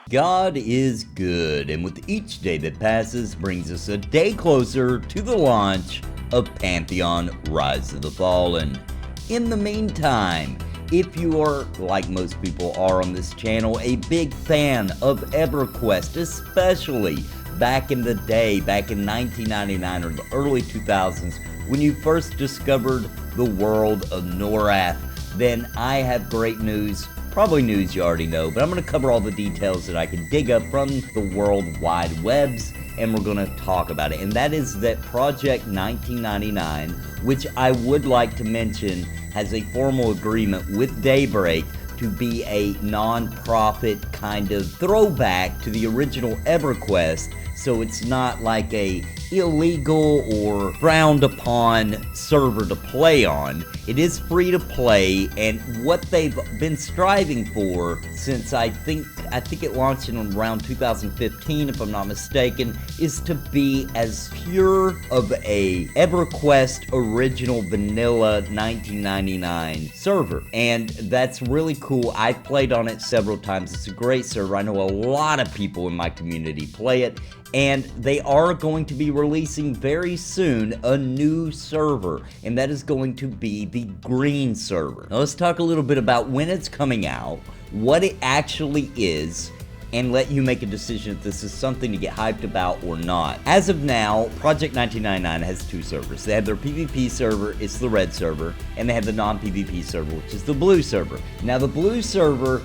God is good, and with each day that passes brings us a day closer to the launch of Pantheon Rise of the Fallen. In the meantime, if you are, like most people are on this channel, a big fan of EverQuest, especially back in the day, back in 1999 or the early 2000s, when you first discovered the world of Norath, then I have great news. Probably news you already know, but I'm going to cover all the details that I can dig up from the World Wide Webs, and we're going to talk about it. And that is that Project 1999, which I would like to mention, has a formal agreement with Daybreak to be a non-profit kind of throwback to the original EverQuest, so it's not like a illegal or frowned upon server to play on. It is free to play, and what they've been striving for since I think it launched in around 2015 if I'm not mistaken, is to be as pure of a EverQuest original vanilla 1999 server, and that's really cool. I've played on it several times. It's a great server. I know a lot of people in my community play it, and they are going to be releasing very soon a new server, and that is going to be the green server. Now let's talk a little bit about when it's coming out, what it actually is, and let you make a decision if this is something to get hyped about or not. As of now, Project 1999 has two servers. They have their PvP server, it's the red server, and they have the non-PvP server, which is the blue server. Now the blue server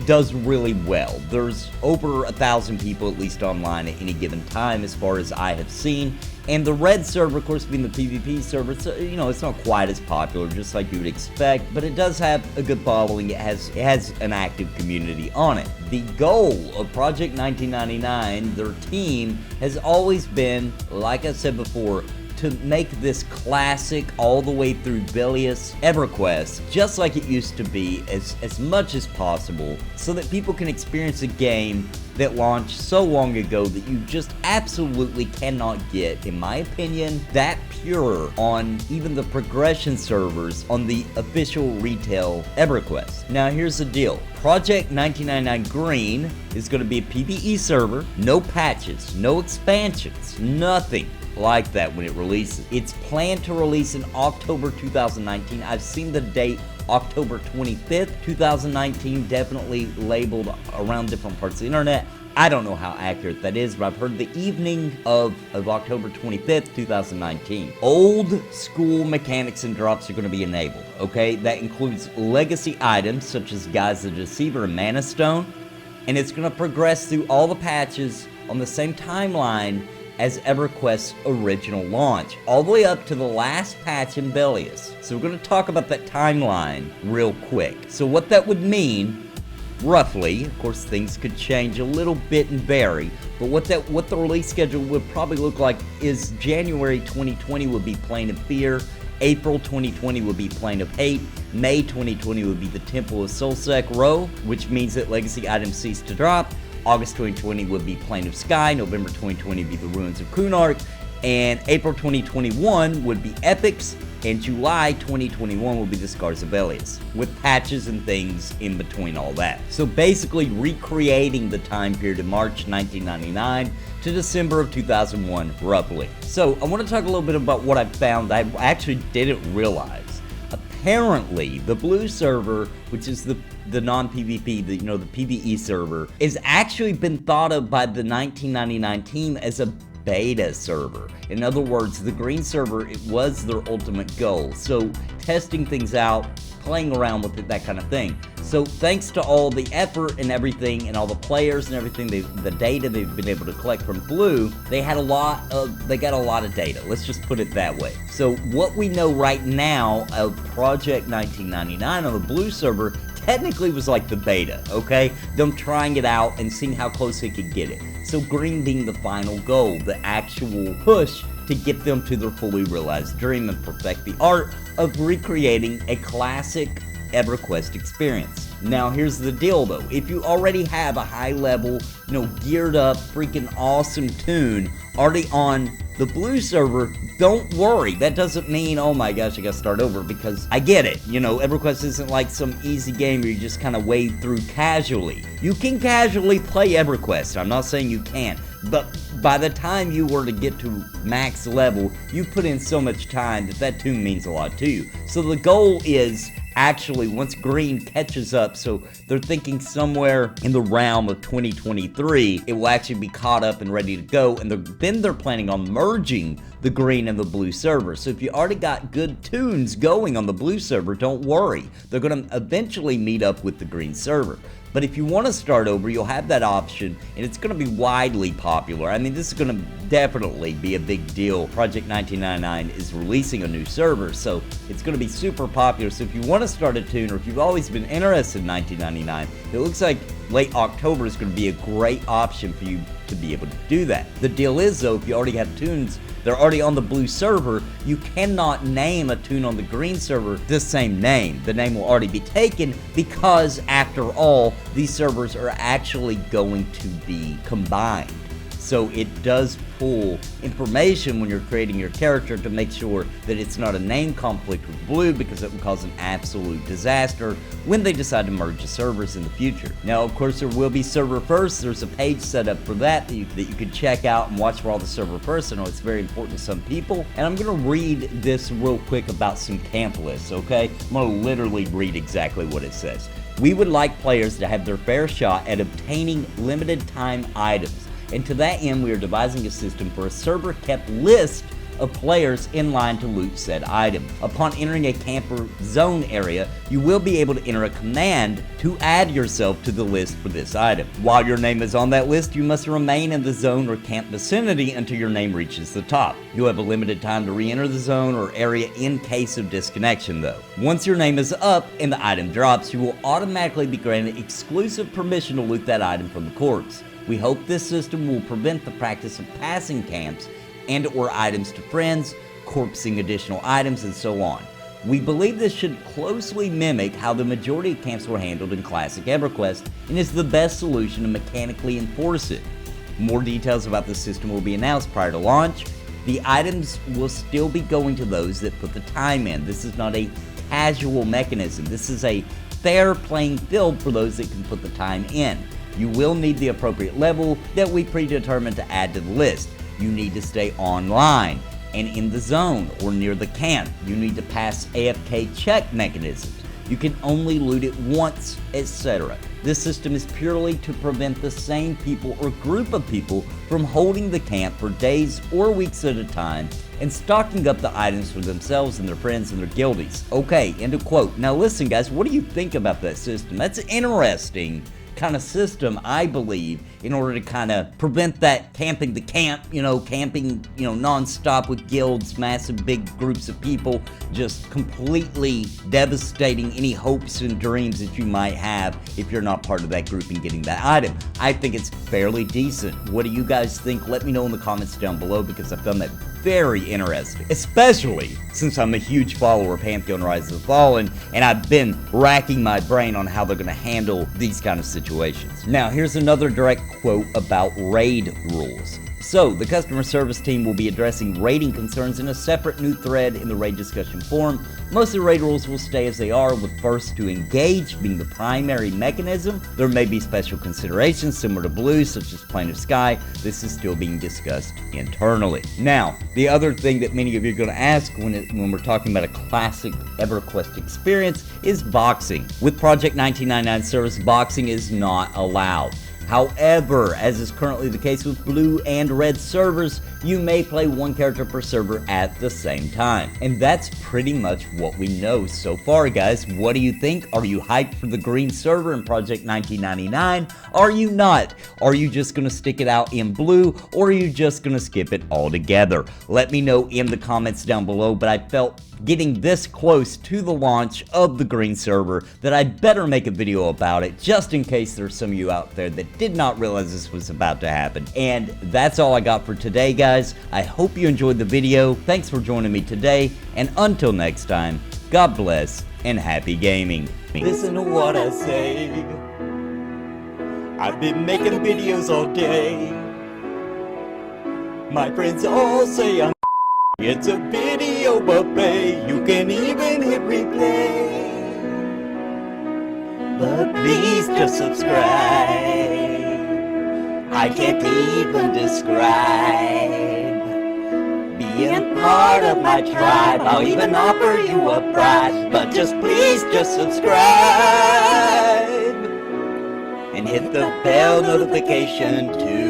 does really well. There's over 1,000 people at least online at any given time as far as I have seen, and the red server, of course, being the PvP server, so, you know, it's not quite as popular just like you would expect, but it does have a good following. It has an active community on it. The goal of Project 1999, their team, has always been, like I said before, to make this classic all the way through Velious EverQuest just like it used to be as much as possible, so that people can experience a game that launched so long ago that you just absolutely cannot get, in my opinion, that pure on even the progression servers on the official retail EverQuest. Now here's the deal. Project 1999 Green is going to be a PvE server, no patches, no expansions, nothing like that when it releases. It's planned to release in October 2019. I've seen the date October 25th, 2019, definitely labeled around different parts of the internet. I don't know how accurate that is, but I've heard the evening of October 25th, 2019. Old school mechanics and drops are going to be enabled, okay? That includes legacy items such as Guys the Deceiver and Mana Stone, and it's going to progress through all the patches on the same timeline as EverQuest's original launch, all the way up to the last patch in Velious. So we're going to talk about that timeline real quick. So what that would mean, roughly, of course things could change a little bit and vary, but what the release schedule would probably look like is January 2020 would be Plane of Fear, April 2020 would be Plane of Hate, May 2020 would be the Temple of Solsec Row, which means that legacy items cease to drop. August 2020 would be Plane of Sky, November 2020 would be the Ruins of Kunark, and April 2021 would be Epics, and July 2021 will be the Scars of Velious, with patches and things in between all that. So basically recreating the time period of March 1999 to December of 2001, roughly. So I want to talk a little bit about what I found I actually didn't realize. Apparently, the blue server, which is the non-PvP, the PvE server, is actually been thought of by the 1999 team as a beta server. In other words, the green server, it was their ultimate goal. So testing things out, playing around with it, that kind of thing. So thanks to all the effort and everything, and all the players and everything, the data they've been able to collect from Blue, they got a lot of data. Let's just put it that way. So what we know right now of Project 1999 on the Blue server technically was like the beta, okay? Them trying it out and seeing how close they could get it. So green being the final goal, the actual push to get them to their fully realized dream and perfect the art of recreating a classic EverQuest experience. Now here's the deal though, if you already have a high level, geared up, freaking awesome toon already on the blue server, don't worry. That doesn't mean, oh my gosh, I gotta start over, because I get it. EverQuest isn't like some easy game where you just kind of wade through casually. You can casually play EverQuest. I'm not saying you can't, but by the time you were to get to max level, you put in so much time that toon means a lot to you. So the goal is actually, once green catches up, so they're thinking somewhere in the realm of 2023, it will actually be caught up and ready to go, and then they're planning on merging the green and the blue server. So if you already got good toons going on the blue server, don't worry. They're going to eventually meet up with the green server. But if you want to start over, you'll have that option, and it's going to be widely popular. I mean, this is going to definitely be a big deal. Project 1999 is releasing a new server, so it's going to be super popular. So if you want to start a toon, or if you've always been interested in 1999, it looks like late October is going to be a great option for you to be able to do that. The deal is, though, if you already have toons, they're already on the blue server, you cannot name a toon on the green server the same name. The name will already be taken, because after all, these servers are actually going to be combined. So it does pull information when you're creating your character to make sure that it's not a name conflict with blue, because it would cause an absolute disaster when they decide to merge the servers in the future. Now, of course, there will be server first. There's a page set up for that you could check out and watch for all the server first. I know it's very important to some people. And I'm going to read this real quick about some camp lists, okay? I'm going to literally read exactly what it says. We would like players to have their fair shot at obtaining limited time items. And to that end, we are devising a system for a server-kept list of players in line to loot said item. Upon entering a camper zone area, you will be able to enter a command to add yourself to the list for this item. While your name is on that list, you must remain in the zone or camp vicinity until your name reaches the top. You'll have a limited time to re-enter the zone or area in case of disconnection though. Once your name is up and the item drops, you will automatically be granted exclusive permission to loot that item from the corpse. We hope this system will prevent the practice of passing camps and or items to friends, corpsing additional items, and so on. We believe this should closely mimic how the majority of camps were handled in classic EverQuest, and is the best solution to mechanically enforce it. More details about the system will be announced prior to launch. The items will still be going to those that put the time in. This is not a casual mechanism. This is a fair playing field for those that can put the time in. You will need the appropriate level that we predetermined to add to the list. You need to stay online and in the zone or near the camp. You need to pass AFK check mechanisms. You can only loot it once, etc. This system is purely to prevent the same people or group of people from holding the camp for days or weeks at a time and stocking up the items for themselves and their friends and their guildies. Okay, end of quote. Now listen guys, what do you think about that system? That's interesting kind of system, I believe, in order to kind of prevent that camping the camp, camping, non-stop with guilds, massive big groups of people, just completely devastating any hopes and dreams that you might have if you're not part of that group and getting that item. I think it's fairly decent. What do you guys think? Let me know in the comments down below, because I found that very interesting, especially since I'm a huge follower of Pantheon Rise of the Fallen, and I've been racking my brain on how they're going to handle these kind of situations. Now, here's another direct quote about raid rules. So, the customer service team will be addressing raiding concerns in a separate new thread in the raid discussion forum. Most of the raid rules will stay as they are, with first to engage being the primary mechanism. There may be special considerations similar to blue, such as Plane of Sky. This is still being discussed internally. Now, the other thing that many of you are going to ask when we're talking about a classic EverQuest experience is boxing. With Project 1999 service, boxing is not allowed. However, as is currently the case with blue and red servers, you may play one character per server at the same time. And that's pretty much what we know so far, guys. What do you think? Are you hyped for the green server in Project 1999? Are you not? Are you just going to stick it out in blue, or are you just going to skip it altogether? Let me know in the comments down below, but I felt getting this close to the launch of the green server that I'd better make a video about it, just in case there's some of you out there that did not realize this was about to happen. And that's all I got for today, guys. I hope you enjoyed the video. Thanks for joining me today, and until next time, God bless and happy gaming. Listen to what I say. I've been making videos all day. My friends all say I'm it's a video buffet. You can even hit replay. But please just subscribe. I can't even describe being part of my tribe. I'll even offer you a prize. But just please just subscribe and hit the bell notification too.